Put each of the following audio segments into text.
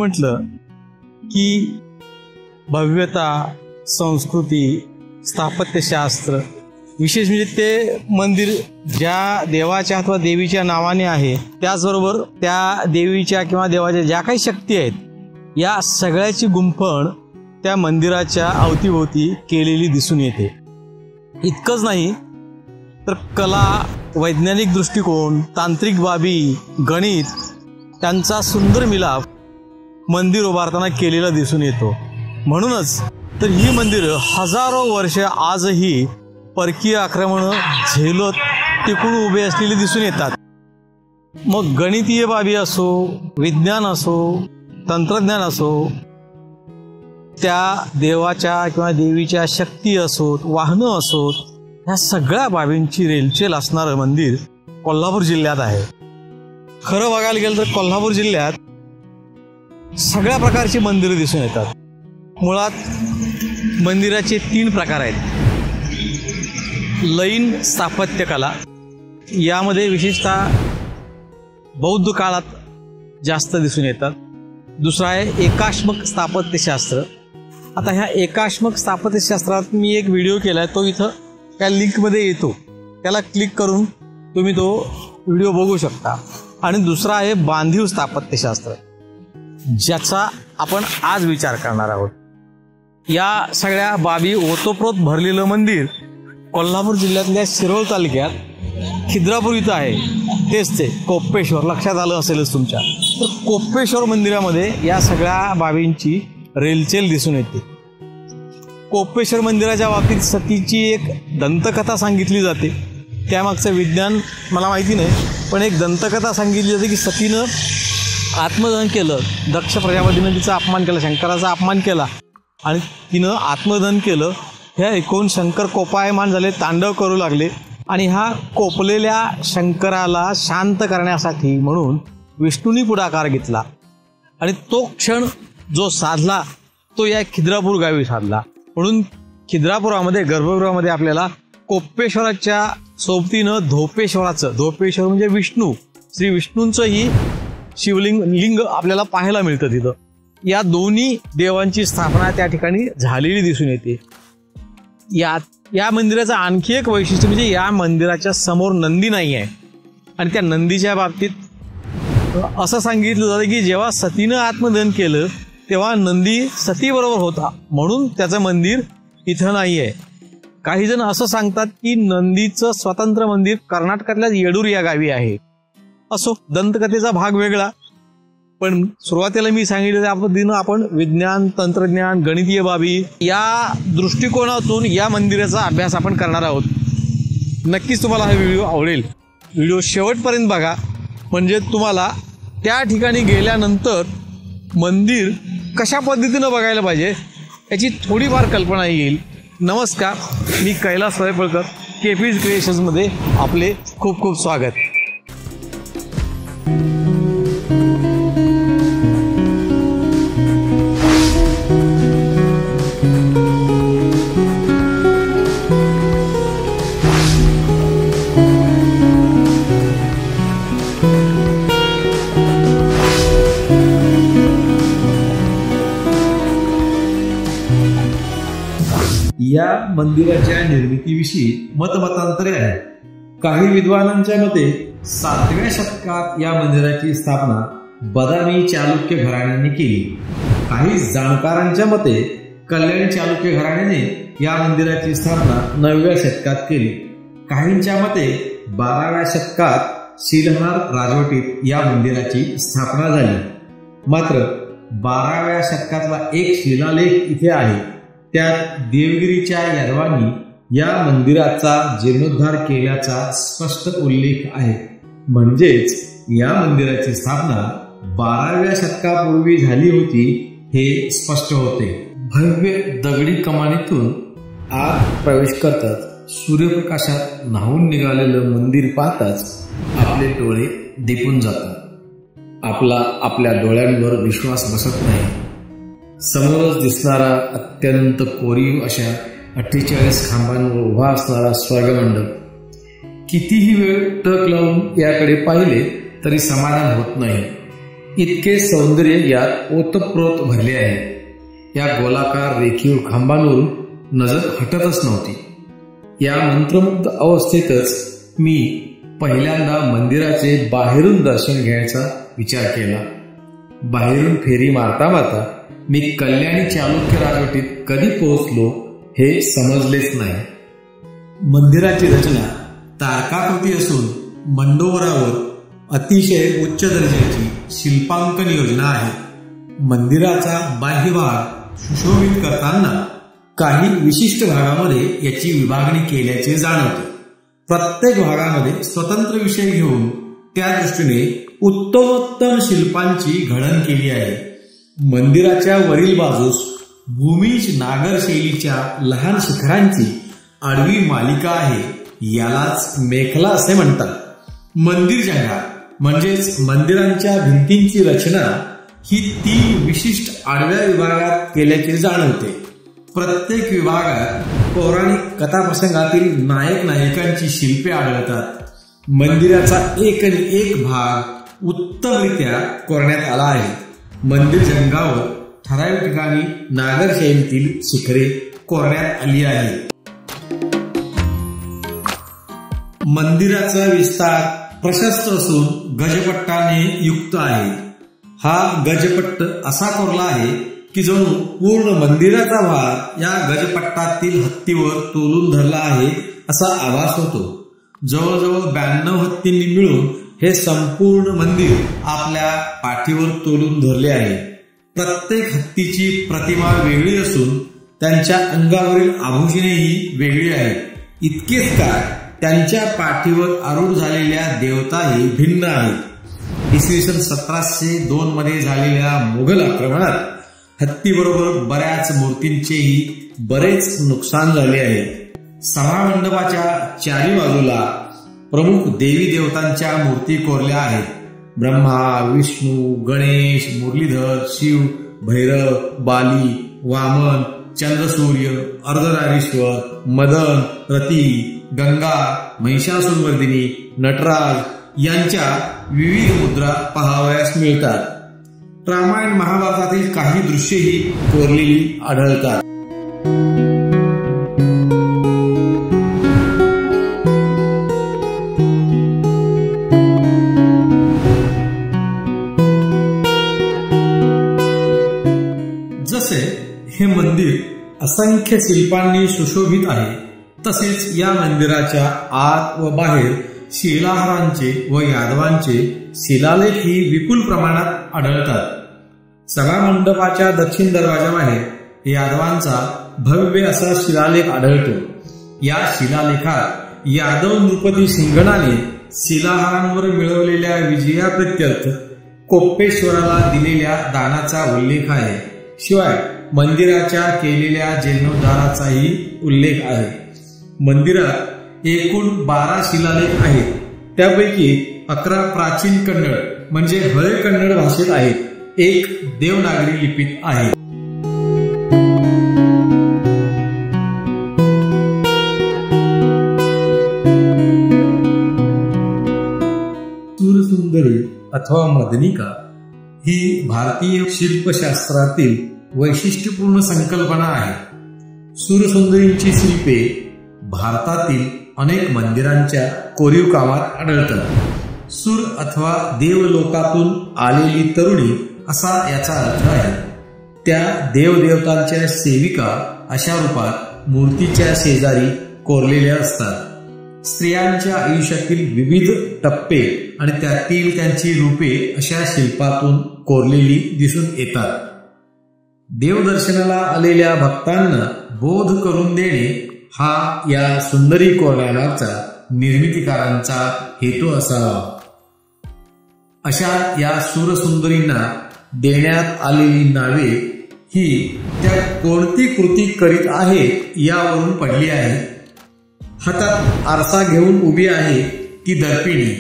म्हटलं की भव्यता, संस्कृती, स्थापत्यशास्त्र, विशेष म्हणजे ते मंदिर ज्या देवाच्या अथवा देवीच्या नावाने आहे, त्याचबरोबर त्या देवीच्या किंवा देवाच्या ज्या काही शक्ती आहेत, या सगळ्याची गुंफण त्या मंदिराच्या अवतीभोवती केलेली दिसून येते. इतकंच नाही तर कला, वैज्ञानिक दृष्टिकोन, तांत्रिक बाबी, गणित त्यांचा सुंदर मिलाप मंदिर उभारताना केलेला दिसून येतो. म्हणूनच तर ही मंदिरं हजारो वर्ष आजही परकीय आक्रमण झेलत टिकून उभे असलेली दिसून येतात. मग गणितीय बाबी असो, विज्ञान असो, तंत्रज्ञान असो, त्या देवाच्या किंवा देवीच्या शक्ती असोत, वाहनं असोत, ह्या सगळ्या बाबींची रेलचेल असणारं मंदिर कोल्हापूर जिल्ह्यात आहे. खरं बघायला गेलं तर कोल्हापूर जिल्ह्यात सगळ्या प्रकारची मंदिरं दिसून येतात. मुळात मंदिराचे 3 प्रकार आहेत. लयीन स्थापत्यकला, यामध्ये विशेषतः बौद्ध काळात जास्त दिसून येतात. दुसरा आहे एकाश्मक स्थापत्यशास्त्र. आता ह्या एकाश्मक स्थापत्यशास्त्रात मी एक व्हिडिओ केला आहे, तो इथं त्या लिंकमध्ये येतो, त्याला क्लिक करून तुम्ही तो व्हिडिओ बघू शकता. आणि दुसरा आहे बांधीव स्थापत्यशास्त्र, ज्याचा आपण आज विचार करणार आहोत. या सगळ्या बाबी ओतप्रोत भरलेलं मंदिर कोल्हापूर जिल्ह्यातल्या शिरोळ तालुक्यात खिद्रापूर इथं आहे. तेच ते कोपेश्वर, लक्षात आलं असेलच तुमच्या. तर कोपेश्वर मंदिरामध्ये या सगळ्या बाबींची रेलचेल दिसून येते. कोपेश्वर मंदिराच्या बाबतीत सतीची एक दंतकथा सांगितली जाते. त्यामागचं विज्ञान मला माहिती नाही, पण एक दंतकथा सांगितली जाते की सतीनं आत्मदहन केलं. दक्ष प्रजापतीनं तिचा अपमान केला, शंकराचा अपमान केला आणि तिनं आत्मदहन केलं. हे ऐकून शंकर कोपायमान झाले, तांडव करू लागले आणि ह्या कोपलेल्या शंकराला शांत करण्यासाठी म्हणून विष्णूंनी पुढाकार घेतला आणि तो क्षण जो साधला तो या खिद्रापूर गावी साधला. म्हणून खिद्रापुरामध्ये गर्भगृहामध्ये आपल्याला कोपेश्वराच्या सोबतीनं धोपेश्वराचं, धोपेश्वर म्हणजे विष्णू, श्री विष्णूंचंही शिवलिंग आपल्याला पाहायला मिळतं तिथं. या दोन्ही देवांची स्थापना त्या ठिकाणी झालेली दिसून येते. या मंदिराचं आणखी एक वैशिष्ट्य म्हणजे या मंदिराच्या समोर नंदी नाही आहे. आणि त्या नंदीच्या बाबतीत असं सांगितलं जातं की जेव्हा सतीनं आत्मदहन केलं तेव्हा नंदी सतीबरोबर होता, म्हणून त्याचं मंदिर इथं नाही आहे. काही जण असं सांगतात की नंदीचं स्वतंत्र मंदिर कर्नाटकातल्या येडूर या गावी आहे. असो, दंतकथेचा भाग वेगळा, पण सुरुवातीला मी सांगितलं त्या पद्धतीनं आपण विज्ञान, तंत्रज्ञान, गणितीय बाबी या दृष्टिकोनातून या मंदिराचा अभ्यास आपण करणार आहोत. नक्कीच तुम्हाला हा व्हिडिओ आवडेल. व्हिडिओ शेवटपर्यंत बघा, म्हणजे तुम्हाला त्या ठिकाणी गेल्यानंतर मंदिर कशा पद्धतीनं बघायला पाहिजे याची थोडीफार कल्पना येईल. नमस्कार, मी कैलास वैपळकर, केपीज क्रिएशन्समध्ये आपले खूप खूप स्वागत. या मंदिराच्या निर्मितीविषयी मतमतांतरे आहेत. काही विद्वानांच्या मते 7व्या शतकात या मंदिराची स्थापना बदामी चालुक्य घराण्याने केली. काही जाणकारांच्या मते कल्याणी चालुक्य घराण्याने या मंदिराची स्थापना 9व्या शतकात केली. काहींच्या मते 12व्या शतकात शिलहार राजवटीत या मंदिराची स्थापना झाली. मात्र 12व्या शतकातला एक शिलालेख इथे आहे. त्यात देवगिरीच्या यादवांनी या मंदिराचा जीर्णोद्धार केल्याचा स्पष्ट उल्लेख आहे. म्हणजेच या मंदिराची स्थापना 12व्या शतकापूर्वी झाली होती हे स्पष्ट होते. भव्य दगडी कमानीतून आत प्रवेश करतात सूर्यप्रकाशात न्हावून निघालेलं मंदिर पाहताच आपले डोळे दिपून जातात. आपल्या डोळ्यांवर विश्वास बसत नाही. समोरच दिसणारा अत्यंत कोरीव अशा 48 खांबांवर उभा असणारा स्वर्गमंडप. कितीही वेळ टक लावून याकडे पाहिले तरी समाधान होत नाही. इतके सौंदर्य यात ओतप्रोत भरले आहे. या गोलाकार रेखीव खांबांवरून नजर हटतच नव्हती. या मंत्रमुग्ध अवस्थेतच मी पहिल्यांदा मंदिराचे बाहेरून दर्शन घ्यायचा विचार केला. बाहेरून फेरी मारता मारता मी कल्याणी चालुक्य राजवटीत कधी पोहोचलो हे समजलेच नाही. मंदिराची रचना तारकाकृती असून मंडोरावर अतिशय उच्च दर्जाची शिल्पांकन योजना आहे. मंदिराचा बाह्य भाग सुशोभित करताना काही विशिष्ट भागामध्ये याची विभागणी केल्याचे जाणवते. प्रत्येक भागामध्ये स्वतंत्र विषय घेऊन त्या दृष्टीने उत्तमोत्तम शिल्पांची घडण केली आहे. मंदिराच्या वरील बाजूस भूमिज नागर शैलीच्या लहान शिखरांची आडवी मालिका आहे. यालाच मेखला असे म्हणतात. मंदिर जंगा म्हणजेच मंदिरांच्या भिंतींची रचना ही 3 विशिष्ट आडव्या विभागात केल्याचे जाणवते. प्रत्येक विभागात पौराणिक कथाप्रसंगातील नायक नायिकांची शिल्पे आढळतात. मंदिराचा एक भाग उत्तमरित्या कोरण्यात आला आहे. मंदिर जंगावर ठराविक ठिकाणी नागर शैलीतील शिखरे कोरण्यात आली आहे. मंदिराचा विस्तार प्रशस्त असून गजपट्टाने युक्त आहे. हा गजपट्ट असा कोरला आहे की जणू पूर्ण मंदिराचा भार या गजपट्टातील हत्तीवर तोलून धरला आहे असा आभास होतो. जवळजवळ 92 हत्तींनी मिळून हे संपूर्ण मंदिर आपल्या पाठीवर तोलून धरले आहे. प्रत्येक हत्तीची प्रतिमा वेगळी असून त्यांच्या अंगावरील आभूषणेही वेगळी आहेत. इतकेच काय, त्यांच्या पाठीवर आरूढ झालेल्या देवताही भिन्न आहेत. इसवी सन 1702 मध्ये झालेल्या मुघल आक्रमणात हत्तीबरोबर बऱ्याच मूर्तींचेही बरेच नुकसान झाले आहे. सभामंडपाच्या चारी बाजूला प्रमुख देवी देवतांच्या मूर्ती कोरल्या आहेत. ब्रह्मा, विष्णू, गणेश, मुरलीधर, शिव, भैरव, बाली, वामन, चंद्रसूर्य, अर्धनारीश्वर, मदन, रती, गंगा, महिषासुरमर्दिनी, नटराज यांच्या विविध मुद्रा पाहावयास मिळतात. रामायण महाभारतातील काही दृश्यही कोरलेली आढळतात. जसे हे मंदिर असंख्य शिल्पांनी सुशोभित आहे, तसेच या मंदिराच्या आत व बाहेर शिलाहारांचे व यादवांचे शिलालेखही विपुल प्रमाणात आढळतात. सभामंडपाच्या दक्षिण दरवाजाबाहेर यादवांचा भव्य असा शिलालेख आढळतो. या शिलालेखात यादव नृपती सिंगणाने शिलाहारांवर मिळवलेल्या विजयाप्रित्यर्थ कोप्पेश्वराला दिलेल्या दानाचा उल्लेख आहे. शिवाय मंदिराच्या केलेल्या जीर्णोद्धाराचाही उल्लेख आहे. मंदिरात एकूण 12 शिलालेख आहेत. त्यापैकी 11 प्राचीन कन्नड म्हणजे हळे कन्नड भाषेत आहेत. एक देवनागरी लिपीत आहे. सूरसुंदरी अथवा मदनिका ही भारतीय शिल्पशास्त्रातील वैशिष्ट्यपूर्ण संकल्पना आहे. सूरसुंदरींची शिल्पे भारतातील अनेक मंदिरांच्या कोरीव कामात आढळतात. सूर अथवा देवलोकातून आलेली तरुणी असा याचा अर्थ आहे. त्या देवदेवतांच्या सेविका अशा रूपात मूर्तीच्या शेजारी कोरलेल्या असतात. स्त्रियांच्या आयुष्यातील विविध टप्पे आणि त्यातील त्यांची रूपे अशा शिल्पातून कोरलेली दिसून येतात. देवदर्शनाला आलेल्या भक्तांना बोध करून देणे हा या सुंदरी कोरण्यामागचा निर्मितीकारांचा हेतू असावा. अशा या सूरसुंदरींना देण्यात आलेली नावे ही त्या कोणती कृती करीत आहेत यावरून पडली आहे. हातात आरसा घेऊन उभी आहे ती दर्पिणी,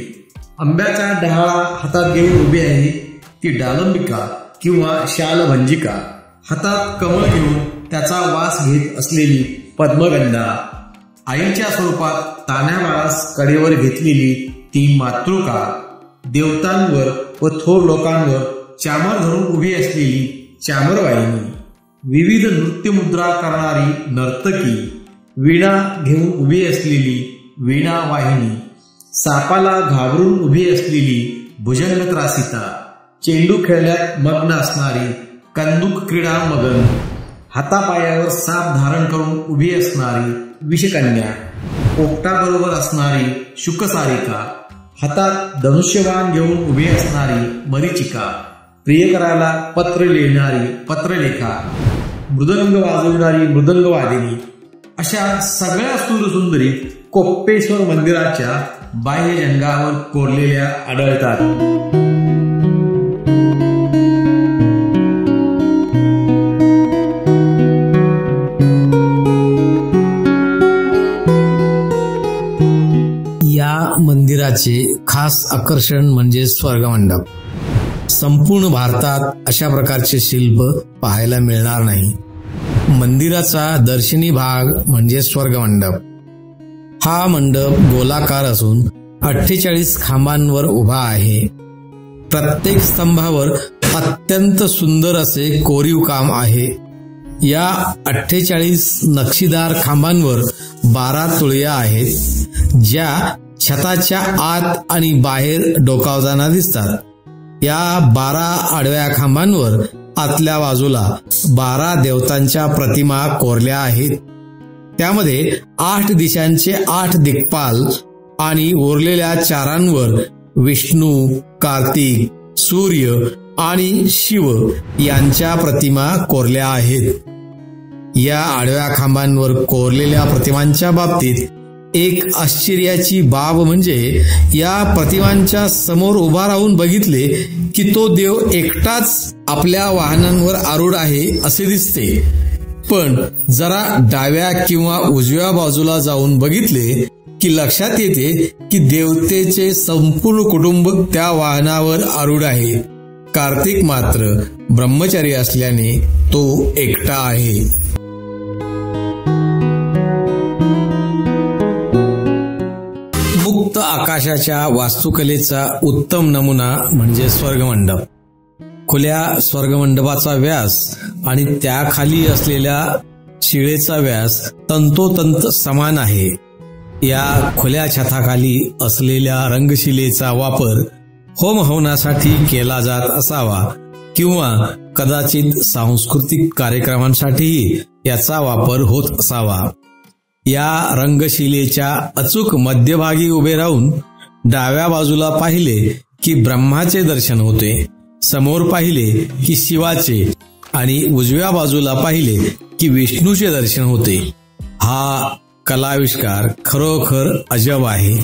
आंब्याचा डहाळा हातात घेऊन उभी आहे ती डालंबिका किंवा शालभंजिका, हातात कमळ घेऊन त्याचा वास घेत असलेली पद्मगंधा, आईच्या स्वरूपात तान्ह्या बाळास कडेवर घेतलेली ती मातृका, देवतांवर व थोर लोकांवर चामर धरून उभी असलेली चामरवाहिनी, विविध नृत्य मुद्रा करणारी नर्तकी, वीणा घेऊन उभी असलेली वीणा वाहिनी, सापाला घाबरून उभी असलेली भुजंग त्रासिता, चेंडू खेळण्यात मग्न असणारी कंदुक क्रीडा मगन, हातापायावर साप धारण करून उभी असणारी विषकन्या, पोपटाबरोबर असणारी शुकसारिका, हातात धनुष्यबाण घेऊन उभी असणारी मरीचिका, प्रियकराला पत्र लिहिणारी पत्रलेखा, मृदंग वाजवणारी मृदंगवादिनी, अशा सगळ्या सुरसुंदरी कोप्पेश्वर मंदिराच्या बाह्य जंगावर कोरलेल्या आढळतात. या मंदिराचे खास आकर्षण म्हणजे स्वर्गमंडप. संपूर्ण भारतात अशा प्रकारचे शिल्प पाहायला मिळणार नाही. मंदिराचा दर्शनी भाग म्हणजे स्वर्गमंडप. हा मंडप गोलाकार असून 48 खांबांवर उभा आहे. प्रत्येक स्तंभावर अत्यंत सुंदर असे कोरीव काम आहे. या 48 नक्षीदार खांबांवर 12 तुळया आहेत, ज्या छताच्या आत आणि बाहेर डोकावताना दिसतात. या 12 आडव्या खांबांवर आतल्या बाजूला 12 देवतांच्या प्रतिमा कोरल्या आहेत. त्यामध्ये 8 दिशांचे 8 दिक्पाल आणि उरलेल्या 4 विष्णू, कार्तिक, सूर्य आणि शिव यांच्या प्रतिमा कोरल्या आहेत. या आडव्या खांबांवर कोरलेल्या प्रतिमांच्या बाबतीत एक आश्चर्याची बाब म्हणजे या प्रतिमांच्या समोर उभा राहून बघितले की तो देव एकटाच आपल्या वाहनांवर आरूढ आहे असे दिसते. पण जरा डाव्या किंवा उजव्या बाजूला जाऊन बघितले की लक्षात येते की देवतेचे संपूर्ण कुटुंब त्या वाहनावर आरूढ आहे. कार्तिक मात्र ब्रह्मचारी असल्याने तो एकटा आहे. मुक्त आकाशाच्या वास्तुकलेचा उत्तम नमुना म्हणजे स्वर्गमंडप. खुल्या स्वर्गमंडपाचा व्यास आणि त्याखाली असलेल्या शिळेचा व्यास तंतोतंत समान आहे. या खुल्या छताखाली असलेल्या रंगशिलेचा वापर होम हवनासाठी केला जात असावा किंवा कदाचित सांस्कृतिक कार्यक्रमांसाठीही याचा वापर होत असावा. या रंगशिलेच्या अचूक मध्यभागी उभे राहून डाव्या बाजूला पाहिले की ब्रह्माचे दर्शन होते, समोर पाहिले की शिवाचे आणि उजव्या बाजूला पाहिले की विष्णूचे दर्शन होते. हा कलाविष्कार खरोखर अजब आहे.